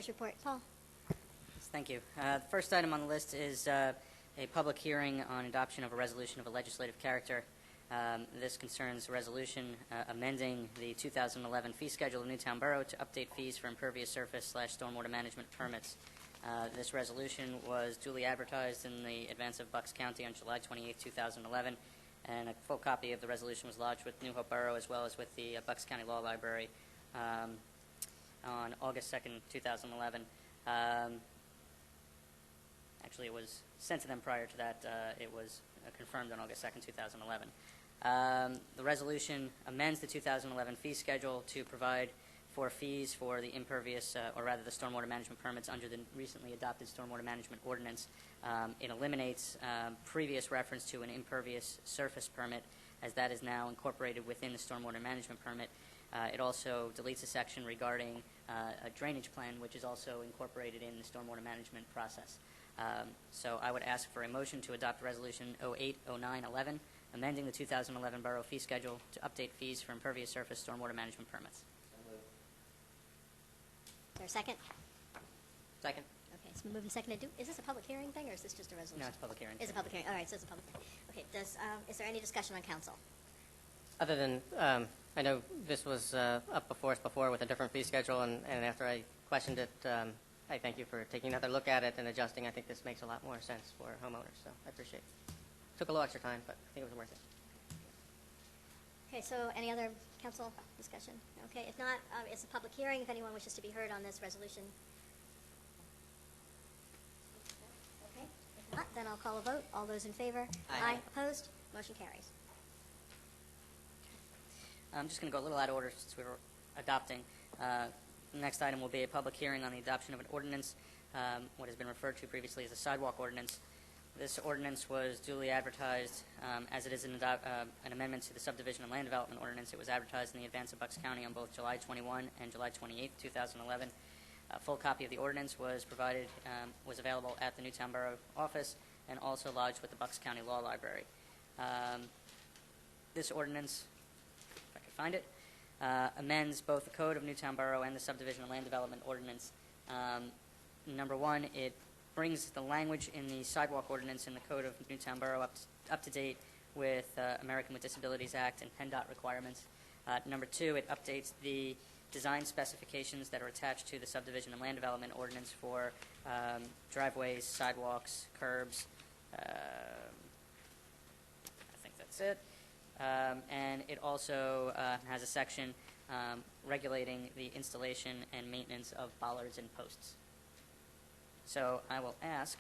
Report. Paul. Thank you. The first item on the list is a public hearing on adoption of a resolution of a legislative character. This concerns a resolution amending the 2011 fee schedule of Newtown Borough to update fees for impervious surface / stormwater management permits. This resolution was duly advertised in the advance of Bucks County on July 28, 2011, and a full copy of the resolution was lodged with New Hope Borough as well as with the Bucks County Law Library on August 2nd, 2011. Actually, it was sent to them prior to that. It was confirmed on August 2nd, 2011. The resolution amends the 2011 fee schedule to provide for fees for the impervious, or rather the stormwater management permits under the recently adopted stormwater management ordinance. It eliminates previous reference to an impervious surface permit, as that is now incorporated within the stormwater management permit. It also deletes a section regarding a drainage plan, which is also incorporated in the stormwater management process. So I would ask for a motion to adopt Resolution 080911, amending the 2011 Borough Fee Schedule to update fees for impervious surface stormwater management permits. Is there a second? Second. Okay, it's been moved and seconded. Is this a public hearing thing, or is this just a resolution? No, it's a public hearing. It's a public hearing. All right, so it's a public hearing. Okay, is there any discussion on council? Other than, I know this was up before us before with a different fee schedule, and after I questioned it, I thank you for taking another look at it and adjusting. I think this makes a lot more sense for homeowners, so I appreciate it. Took a little extra time, but I think it was worth it. Okay, so any other council discussion? Okay, if not, it's a public hearing. If anyone wishes to be heard on this resolution. Okay, if not, then I'll call a vote. All those in favor? Aye. Opposed? Motion carries. I'm just going to go a little out of order since we were adopting. The next item will be a public hearing on the adoption of an ordinance, what has been referred to previously as a sidewalk ordinance. This ordinance was duly advertised as it is an amendment to the subdivision and land development ordinance. It was advertised in the advance of Bucks County on both July 21 and July 28, 2011. A full copy of the ordinance was available at the Newtown Borough office and also lodged with the Bucks County Law Library. This ordinance, if I could find it, amends both the Code of Newtown Borough and the Subdivision and Land Development Ordinance. Number one, it brings the language in the sidewalk ordinance in the Code of Newtown Borough up to date with American with Disabilities Act and PennDOT requirements. Number two, it updates the design specifications that are attached to the Subdivision and Land Development Ordinance for driveways, sidewalks, curbs. I think that's it. And it also has a section regulating the installation and maintenance of bollards and posts. So I will ask,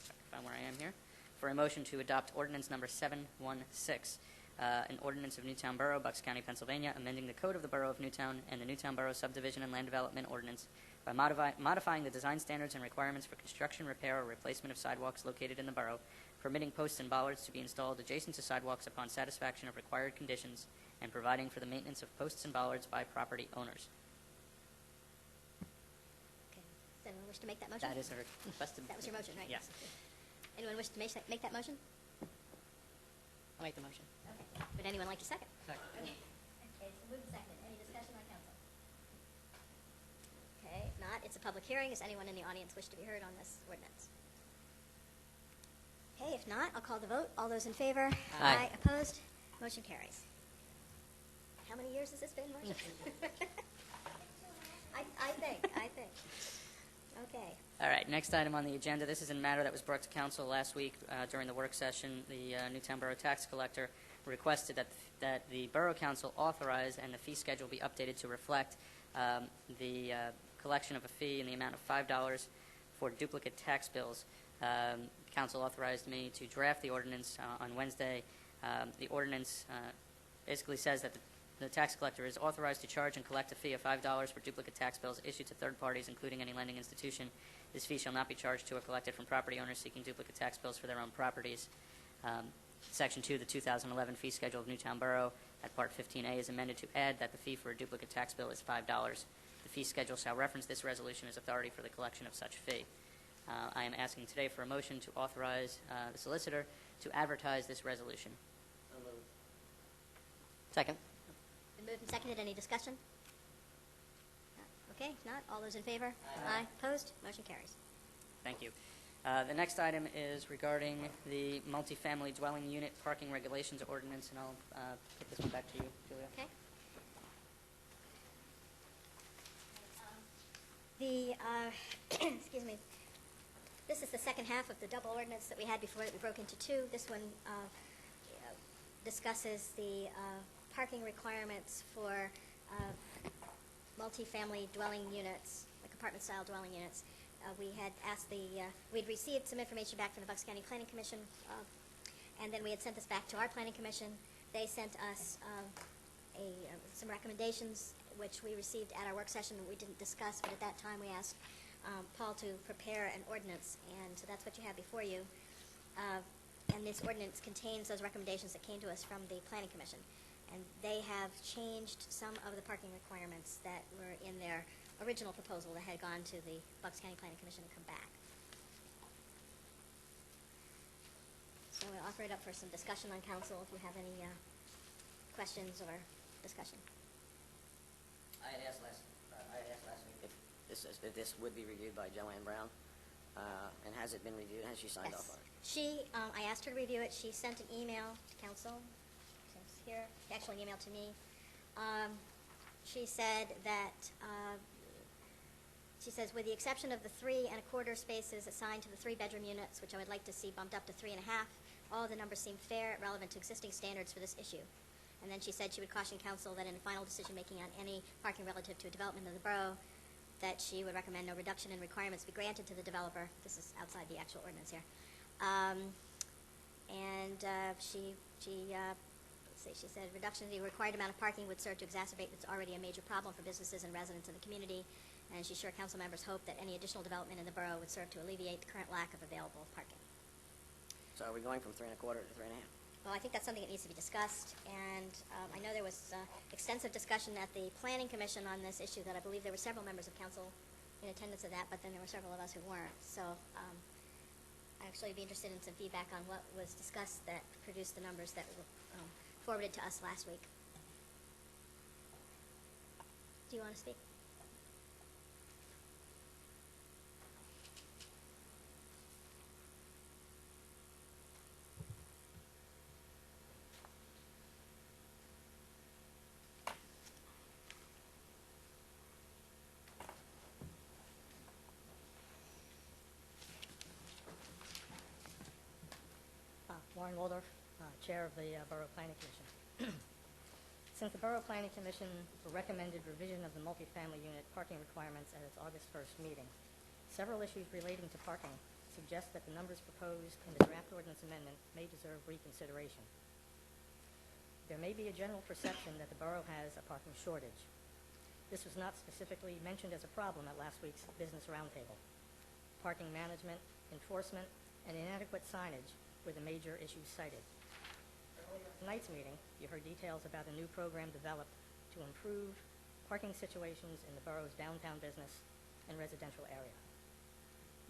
if I can find where I am here, for a motion to adopt ordinance number 716, an ordinance of Newtown Borough, Bucks County, Pennsylvania, amending the Code of the Borough of Newtown and the Newtown Borough Subdivision and Land Development Ordinance by modifying the design standards and requirements for construction, repair, or replacement of sidewalks located in the borough, permitting posts and bollards to be installed adjacent to sidewalks upon satisfaction of required conditions, and providing for the maintenance of posts and bollards by property owners. Okay. Does anyone wish to make that motion? That is a requested. That was your motion, right? Yes. Anyone wish to make that motion? I'll make the motion. Okay. Would anyone like to second? Second. Okay. Okay, so moved and seconded. Any discussion on council? Okay, if not, it's a public hearing. Does anyone in the audience wish to be heard on this ordinance? Okay, if not, I'll call the vote. All those in favor? Aye. Opposed? Motion carries. How many years has this been, Marcia? I think. Okay. All right, next item on the agenda. This is a matter that was brought to council last week during the work session. The Newtown Borough Tax Collector requested that the Borough Council authorize and the fee schedule be updated to reflect the collection of a fee in the amount of $5 for duplicate tax bills. Council authorized me to draft the ordinance on Wednesday. The ordinance basically says that the tax collector is authorized to charge and collect a fee of $5 for duplicate tax bills issued to third parties, including any lending institution. This fee shall not be charged to or collected from property owners seeking duplicate tax bills for their own properties. Section 2 of the 2011 fee schedule of Newtown Borough at Part 15A is amended to add that the fee for a duplicate tax bill is $5. The fee schedule shall reference this resolution as authority for the collection of such fee. I am asking today for a motion to authorize the solicitor to advertise this resolution. Second. Been moved and seconded. Any discussion? Okay, if not, all those in favor? Aye. Opposed? Motion carries. Thank you. The next item is regarding the multifamily dwelling unit parking regulations ordinance, and I'll put this one back to you, Julia. Okay. The, excuse me, this is the second half of the double ordinance that we had before that we broke into two. This one discusses the parking requirements for multifamily dwelling units, like apartment-style dwelling units. We had asked we'd received some information back from the Bucks County Planning Commission, and then we had sent this back to our Planning Commission. They sent us some recommendations, which we received at our work session. We didn't discuss, but at that time we asked Paul to prepare an ordinance, and so that's what you have before you. And this ordinance contains those recommendations that came to us from the Planning Commission. And they have changed some of the parking requirements that were in their original proposal that had gone to the Bucks County Planning Commission and come back. So we'll offer it up for some discussion on council if you have any questions or discussion. I had asked last week if this would be reviewed by Joanne Brown, and has it been reviewed? Has she signed off on it? I asked her to review it. She sent an email to council. It's here, actually an email to me. She said that, she says, with the exception of the 3 1/4 spaces assigned to the 3-bedroom units, which I would like to see bumped up to 3 1/2, all of the numbers seem fair, relevant to existing standards for this issue. And then she said she would caution council that in final decision-making on any parking relative to a development of the borough, that she would recommend no reduction in requirements be granted to the developer. This is outside the actual ordinance here. She said reduction in the required amount of parking would serve to exacerbate what's already a major problem for businesses and residents in the community, and she's sure council members hope that any additional development in the borough would serve to alleviate the current lack of available parking. So are we going from 3 1/4 to 3 1/2? Well, I think that's something that needs to be discussed, and I know there was extensive discussion at the Planning Commission on this issue that I believe there were several members of council in attendance of that, but then there were several of us who weren't. So I'd actually be interested in some feedback on what was discussed that produced the numbers that were forwarded to us last week. Do you want to speak? Warren Waldorf, Chair of the Borough Planning Commission. Since the Borough Planning Commission recommended revision of the multifamily unit parking requirements at its August 1st meeting, several issues relating to parking suggest that the numbers proposed in the draft ordinance amendment may deserve reconsideration. There may be a general perception that the borough has a parking shortage. This was not specifically mentioned as a problem at last week's business roundtable. Parking management, enforcement, and inadequate signage were the major issues cited. Earlier at tonight's meeting, you heard details about a new program developed to improve parking situations in the borough's downtown business and residential area.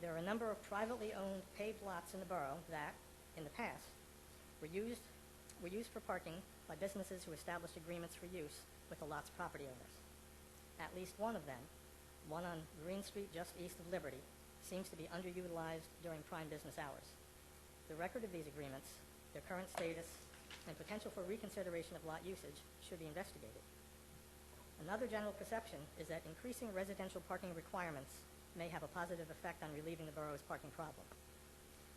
There are a number of privately owned paved lots in the borough that, in the past, were used for parking by businesses who established agreements for use with the lot's property owners. At least one of them, one on Green Street just east of Liberty, seems to be underutilized during prime business hours. The record of these agreements, their current status, and potential for reconsideration of lot usage should be investigated. Another general perception is that increasing residential parking requirements may have a positive effect on relieving the borough's parking problem.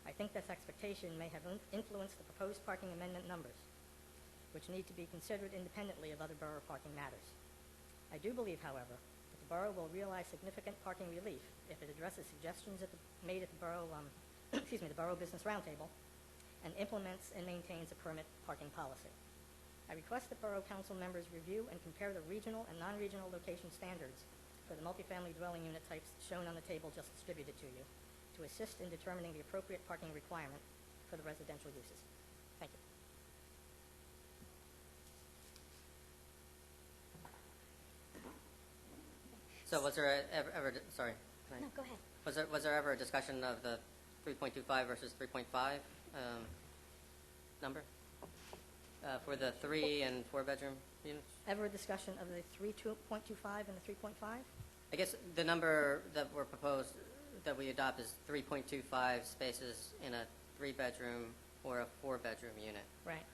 I think this expectation may have influenced the proposed parking amendment numbers, which need to be considered independently of other borough parking matters. I do believe, however, that the borough will realize significant parking relief if it addresses suggestions made at the borough the Borough Business Roundtable, and implements and maintains a permit parking policy. I request that Borough Council members review and compare the regional and non-regional location standards for the multifamily dwelling unit types shown on the table just distributed to you to assist in determining the appropriate parking requirement for the residential uses. Thank you. So was there ever sorry. No, go ahead. Was there ever a discussion of the 3.25 versus 3.5 number for the 3 and 4 bedroom units? Ever a discussion of the 3.25 and the 3.5? I guess the number that we're proposed, that we adopt is 3.25 spaces in a 3-bedroom or a 4-bedroom unit. Right.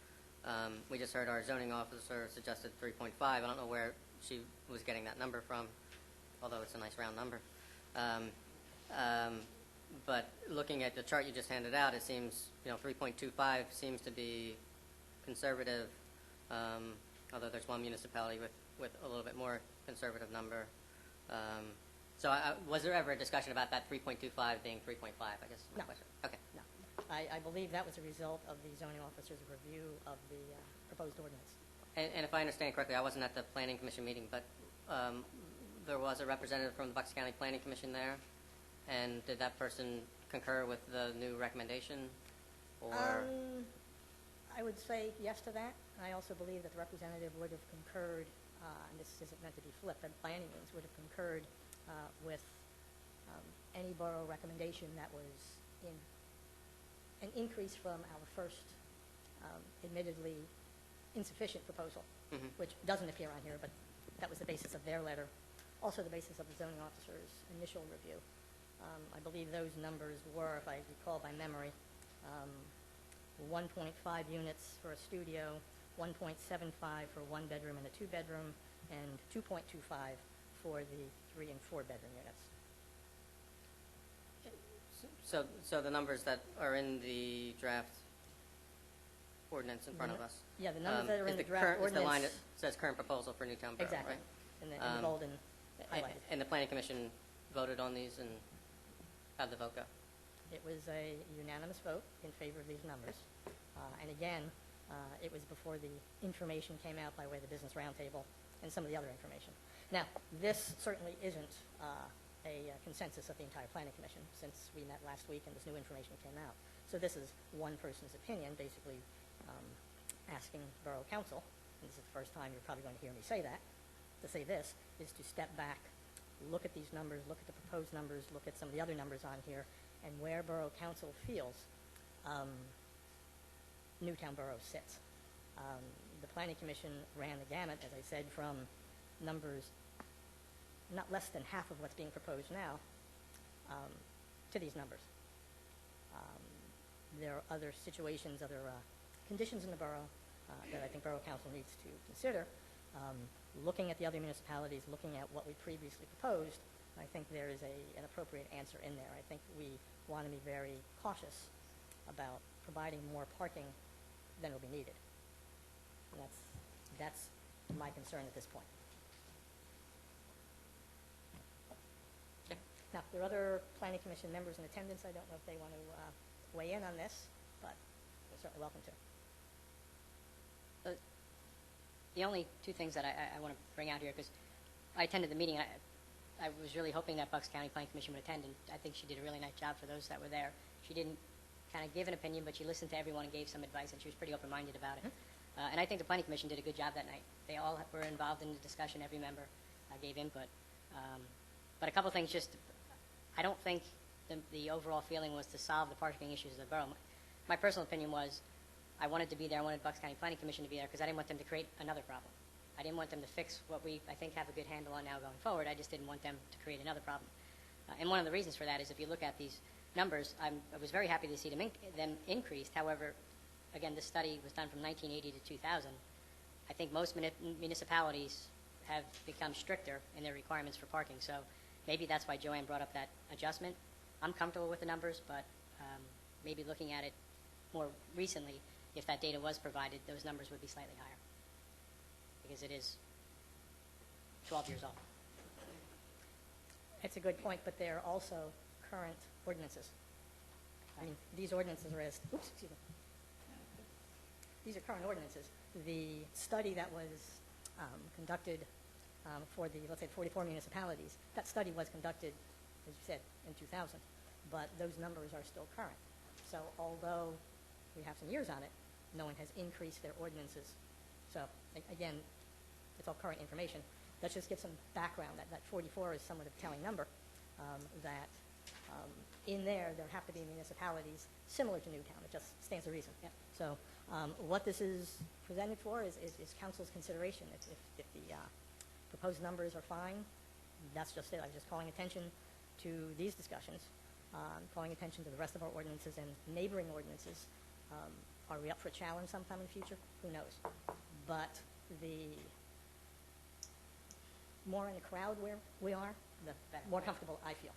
We just heard our zoning officer suggested 3.5. I don't know where she was getting that number from, although it's a nice round number. But looking at the chart you just handed out, it seems, 3.25 seems to be conservative, although there's one municipality with a little bit more conservative number. So was there ever a discussion about that 3.25 being 3.5, I guess is my No. question. Okay. No. I believe that was a result of the zoning officer's review of the proposed ordinance. And if I understand correctly, I wasn't at the Planning Commission meeting, but there was a representative from the Bucks County Planning Commission there, and did that person concur with the new recommendation? Or I would say yes to that. I also believe that the representative would have concurred, and this isn't meant to be flipped, but by any means would have concurred with any borough recommendation that was in an increase from our first admittedly insufficient proposal, Mhm. which doesn't appear on here, but that was the basis of their letter. Also the basis of the zoning officer's initial review. I believe those numbers were, if I recall by memory, 1.5 units for a studio, 1.75 for 1-bedroom and a 2-bedroom, and 2.25 for the 3- and 4-bedroom units. So the numbers that are in the draft ordinance in front of us. Yeah, the numbers that are in is the draft current- ordinance. Is the line that says current proposal for Newtown Borough, Exactly. right? In the bold and highlighted. And the Planning Commission voted on these, and how'd the vote go? It was a unanimous vote in favor of these numbers. And again, it was before the information came out by way of the Business Roundtable and some of the other information. Now, this certainly isn't a consensus of the entire Planning Commission, since we met last week and this new information came out. So this is one person's opinion, basically asking Borough Council, and this is the first time you're probably going to hear me say that, to say this, is to step back, look at these numbers, look at the proposed numbers, look at some of the other numbers on here, and where Borough Council feels Newtown Borough sits. The Planning Commission ran the gamut, as I said, from numbers not less than half of what's being proposed now to these numbers. There are other situations, other conditions in the borough that I think Borough Council needs to consider. Looking at the other municipalities, looking at what we previously proposed, I think there is an appropriate answer in there. I think we want to be very cautious about providing more parking than will be needed. And that's my concern at this point. Okay. Now, if there are other Planning Commission members in attendance, I don't know if they want to weigh in on this, but they're certainly welcome to. The only two things that I want to bring out here, because I attended the meeting, I was really hoping that Bucks County Planning Commission would attend, and I think she did a really nice job for those that were there. She didn't kind of give an opinion, but she listened to everyone and gave some advice, and she was pretty open-minded about it. And I think the Planning Commission did a good job that night. They all were involved in the discussion. Every member gave input. But a couple things just, I don't think the overall feeling was to solve the parking issues of the borough. My personal opinion was I wanted to be there. I wanted Bucks County Planning Commission to be there because I didn't want them to create another problem. I didn't want them to fix what we, I think, have a good handle on now going forward. I just didn't want them to create another problem. And one of the reasons for that is if you look at these numbers, I was very happy to see them increased. However, again, this study was done from 1980 to 2000. I think most municipalities have become stricter in their requirements for parking. So maybe that's why Joanne brought up that adjustment. I'm comfortable with the numbers, but maybe looking at it more recently, if that data was provided, those numbers would be slightly higher because it is 12 years old. It's a good point, but they're also current ordinances. I mean, these ordinances are these are current ordinances. The study that was conducted for the, let's say, 44 municipalities, that study was conducted, as you said, in 2000, but those numbers are still current. So although we have some years on it, no one has increased their ordinances. So again, it's all current information. Let's just give some background. That 44 is somewhat of a telling number, that in there have to be municipalities similar to Newtown. It just stands to reason. Yep. So what this is presented for is council's consideration. If the proposed numbers are fine, That's just it. I'm just calling attention to these discussions, calling attention to the rest of our ordinances and neighboring ordinances. Are we up for a challenge sometime in the future? Who knows? But the more in the crowd where we are, the more comfortable I feel.